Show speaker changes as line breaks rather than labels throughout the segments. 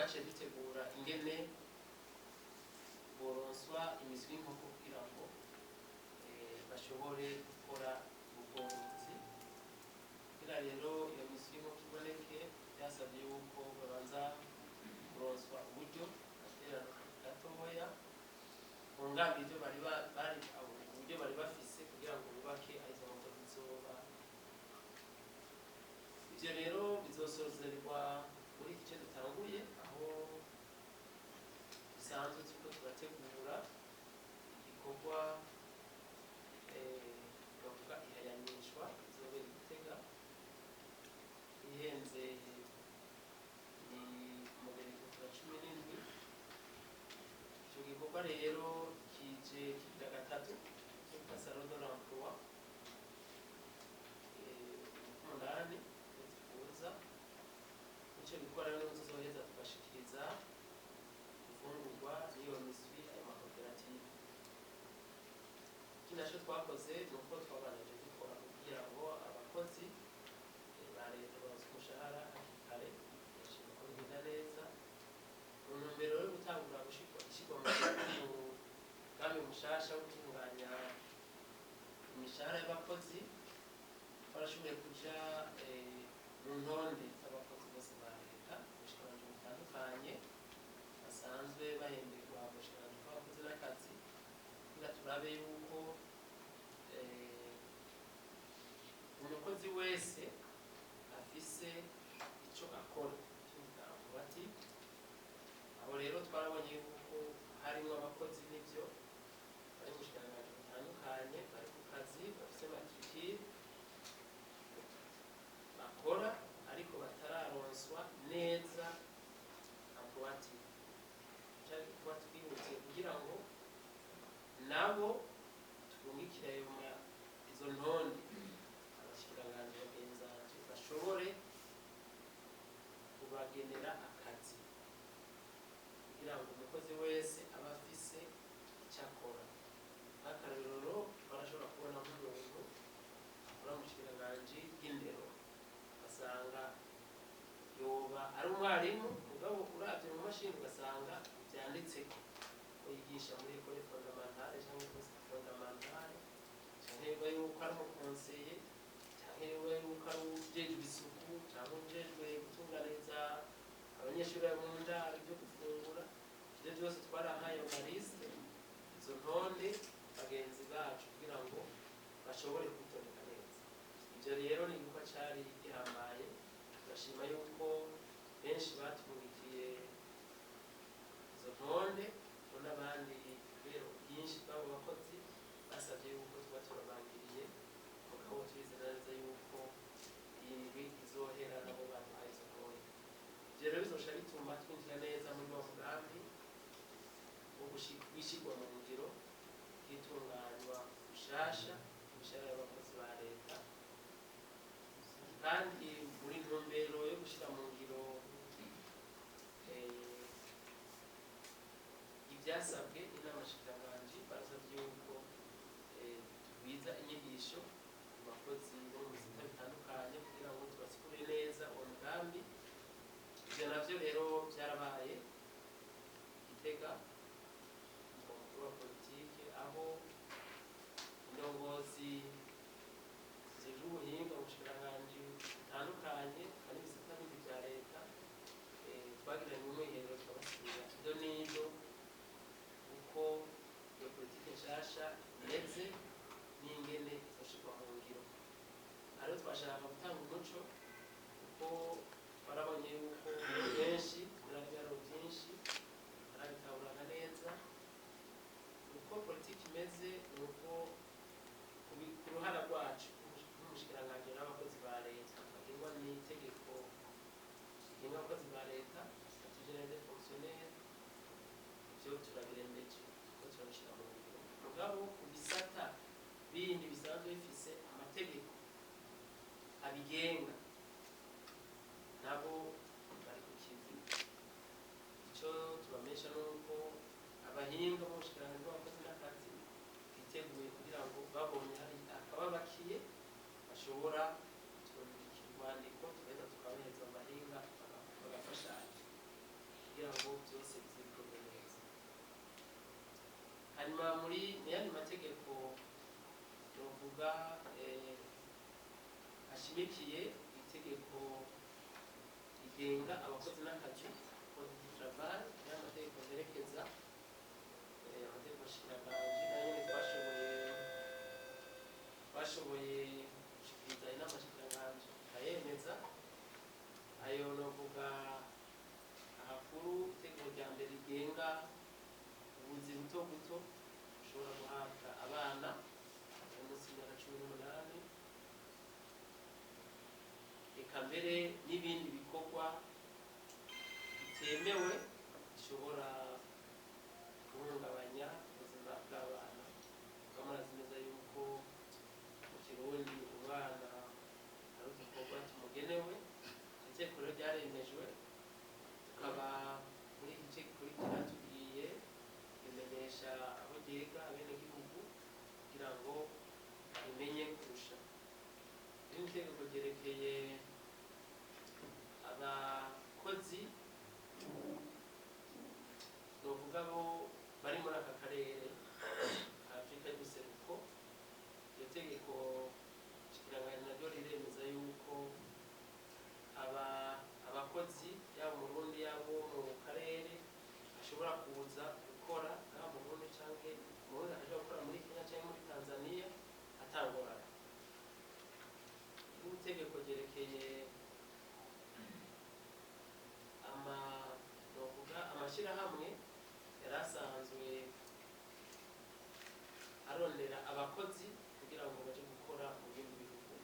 twaciye dutegura ingene boronswa imiswi y'inkoko kugira ngo bashobore gukora ubworozi. Kugira rero iyo miswi y'inkoko iboneke byasabye yuko babanza kuronswa uburyo gatoya bunganira ibyo uburyo bari bafise kugira ngo bubake aho izo nkoko zizoba. Ivyo rero bizosozerwa muri iki gice dutanguye, aho bisanzwe turiko turategura igikorwa bavuga ihayanishwa izobera i Gitega, ihenze ni mu genekerezo cya 17. Ico gikorwa rero kije kigira gatatu cyitwa Salon de l'Emploi umunani kuza. Ico gikorwa rero tuzoheza tugashikiriza ifungurwa n'iyo miswi ayo makoperative. Ikindi naco twakoze ni uko twabanije dukora kugira ngo abakozi ba leta baronse umushahara hakiri kare, bashobora ko bigenda neza mu ntumbero yo gutangura gushyirwa mu mugambi mushasha wo gutunganya imishahara y'abakozi. Barashoboye kuja mu ntonde z'abakozi bose ba leta mu bushikiranganji butandukanye basanzwe bahemberwa mu bushikiranganji bw'abakozi n'akazi, kugira turabe yuko umukozi wese afise ico akora cy'umugambi ati. Aho rero twarabonye yuko harimo abakozi n'ivyo bari mu bushikiranganji butandukanye bari ku kazi bafise matricule bakora ariko batararonswa neza emploi. Cyari kuba twihutiye kugira ngo nabo turungikire izo ntonde abashikiranganji bagenzi bashobore kubagenera akazi, kugira ngo umukozi wese aba afise icyo akora. Nk'akarorero barashobora kubona nk'umuntu akora mu bushikiranganji bw'indero, ugasanga yoba ari umwarimu mugabo uravye mu mashini ugasanga byanditseko ko yigisha muri école fondamentale cyangwa poste fondamentale, cyangwa yoba yuko ari umukonseye, cyangwa yoba yuko ari ujejwe isuku, cyangwa ujejwe gutunganiriza abanyeshuri mu ndaro byo gufungura. Ibyo byose twarahaye amaliste, izo ntonde bagenzi bacu kugira ngo bashobore kwitondeka neza. Ibyo rero ni igikorwa cari gihambaye, turashima yuko benshi batwungikiye izo ntonde n'abandi rero byinshi bw'abo bakozi basabye yuko tuba turabangiriye, mugabo turizera neza yuko iyi ndwi izohera nabo baduhaye izo ntonde. Ibyo rero bizosha bituma twinjira neza muri wa mugambi wo gushyirwa mu ngiro bw'itunganywa bushasha imishahara y'abakozi ba leta, kandi muri ntumbero yo gushyira mu ngiro ibyasabwe inama nshikiranganji. Barasabye yuko tugwiza inyigisho ku bakozi bo mu bisata bitandukanye kugira ngo tubasigurire neza uwo mugambi. Ibyo navyo rero byarabaye Gitega mu mukuru wa politike, aho indongozi zijejwe ubuhinga mu bushikiranganji butandukanye kandi ibisata bindi bya leta twagiranye umwiherero tukabasigurira ibyo n'ibyo uko iyo politike nshasha imeze n'ingene izoshirwa mu ngiro. Ariho twashaka gutanga umuco kuko barabonye yuko benshi birabiraro byinshi barabitahuraga neza uko politike imeze, nuko ku ruhara rwacu n'umushikiranganji n'abakozi ba leta bagirwa n'itegeko rigenga abakozi ba leta statut général des fonctionnaires. Ibyo turabirembeje kuko turabishira mu ngiro, mugabo ku bisata bindi bisanzwe bifise amategeko abigenga nabo bari ku kivi. Icyo tubamesha nuko abahinga mu bushikiranganji bw'abakozi n'akazi biteguye kugira ngo babonye hari akababakiye bashobora kurungikira urwandiko tugaheza tukabahereza amahinga bagafashanya. hanyuma muri yandi mategeko novuga ashimikiye itegeko rigenga abakozi n'akazi code du travail n'amategeko yerekeza amategeko shingirakanji nayo nyene twashoboye gushikiriza inama shingirakanji ikayemeza. Ayo novuga ahakuru itegeko rya mbere rigenga ubuzi buto buto bushobora guhabwa abana bari munsi y'imyaka 18, eka mbere n'ibindi bikorwa bitemewe bishobora guhungabanya ubuzima bw'abana. Murazi neza yuko mu Kirundi umwana ari udukorwa tumugenewe. Itegeko rero ryaremejwe, tukaba muri iki gice tugiye bimenyesha aho ryiga abenegihugu kugira ngo bimenye kurusha. Iri tegeko ryerekeye abakozi novuga bo bari muri aka karere ka Afurika y'ubuseruko. Iryo tegeko shingirakanji naryo riremeza yuko abakozi yaba mu Burundi yabo mu karere ashobora kuza gukora ngaha mu Burundi canke mu Burundi akaja gukora muri Kenya canke muri Tanzania atangorana. Iri tegeko ryerekeye novuga amashirahamwe yari asanzwe arondera abakozi kugira ngo baje gukora mu bindi bihugu.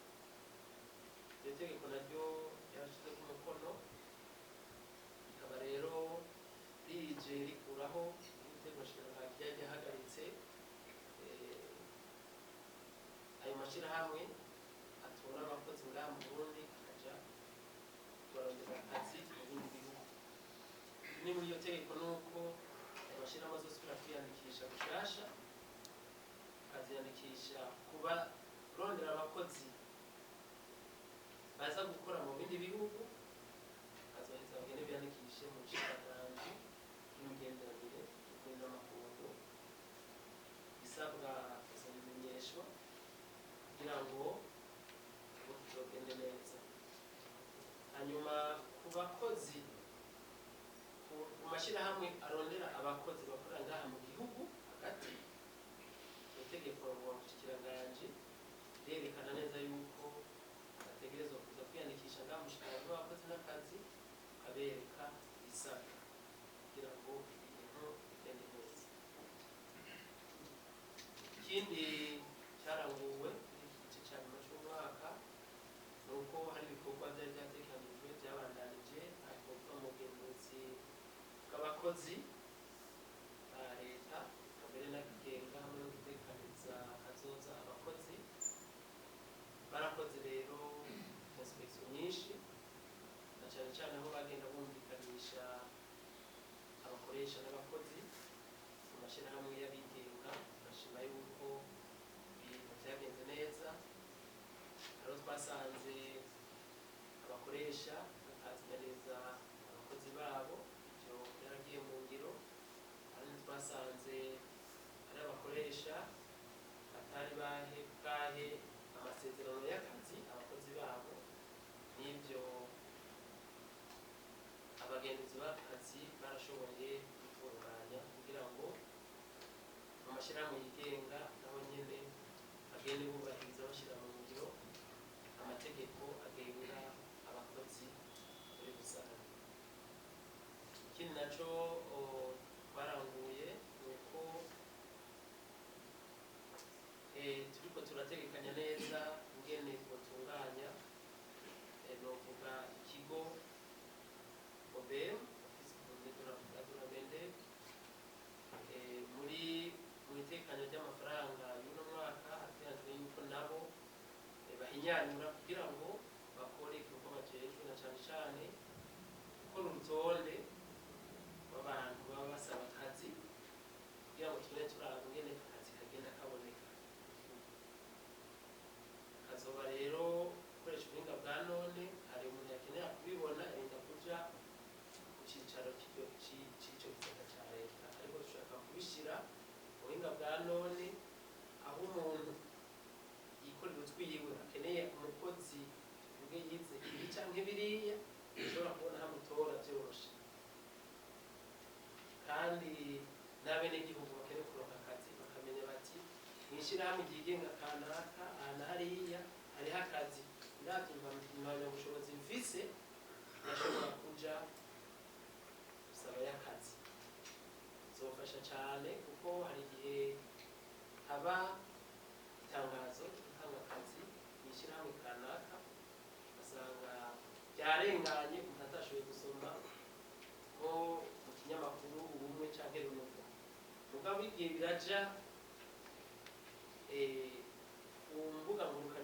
Iryo tegeko naryo ryarashyize ku mukono, rikaba rero rije rikuraho itegeko shingirakanji ryari ryahagaritse ayo mashirahamwe atora abakozi ngaha mu Burundi akaja kubarondera akazi mu bindi bihugu. Ni muri iyo tegeko nuko ayo mashirahamwe azosubira kwiyandikisha gushasha, akaziyandikisha kuba rondera abakozi baza gukora mu bindi bihugu, akazoheza bagende biyandikishe mu bushikiranganji bw'imigenderanire n'amakungu. Bisabwa kuza bimenyeshwa kugira ngo bizogende neza. Hanyuma ku bakozi ku mashirahamwe arondera abakozi bakorera ngaha mu gihugu hagati, itegeko shingirakanji rirerekana neza yuko bategerezwa kuza kwiyandikisha ngaha mu bushikiranganji bw'abakozi n'akazi, ukabereka ibisabwa kugira ngo ibintu bigende neza. Ikindi cyaranguwe muri iki gice cya nyuma cy'umwaka ni uko hari ibikorwa byari byateganijwe byabandanije, hakorwa mu bugenzuzi bw'abakozi ba leta mbere n'abigenga hamwe no gutekaniza hazoza abakozi. Barakoze rero inspection nyinshi, na cyane cyane aho bagenda bumvikanisha abakoresha n'abakozi mu mashirahamwe y'abigenga. Bashima yuko ibintu byagenze neza. Rero twasanze abakoresha bakaziganiriza abakozi babo, ibyo byaragiye mu ngiro. Kandi twasanze ari abakoresha batari bwahe amasezerano y'akazi abakozi babo, n'ibyo abagenzuzi b'akazi barashoboye gutunganya kugira ngo mu mashirahamwe yigenga nabo nyene bagende bubahiriza bashyira mu ngiro amategeko agenga abakozi muri rusange. Ikindi naco twaranguye ni uko turiko turategekanya neza ingene twotunganya novuga ikigo OBM muri mu itekanya ry'amafaranga y'uno mwaka. Hateganijwe yuko nabo bahinyanyura kugira ngo bakore igikorwa bajejwe, na cane cane gukora urutonde rw'abantu baba basaba akazi kugira ngo tubone turaba ingene akazi kagenda kaboneka. Kazoba rero gukoresha ubuhinga bwa none. Hari umuntu yakenera kubibona yenda kuja ku cicaro c'ico gisata ca leta, ariko dushaka kubishira mu buhinga n'abenegihugu bakeneye kuronka akazi bakamenya bati mw'ishyirahamwe ryigenga kanaka aha na hariya hariho akazi ndavye impamyabushobozi mfise ndashobora kuja gusabayo akazi. Bizofasha cane kuko hari igihe haba itangazo gutanga akazi mw'ishyirahamwe kanaka ugasanga byarenganye umuntu atashoboye gusoma nko mu kinyamakuru ubumwe canke runuka mugabo igihe biraja ku mbuga ngurukanabumenyi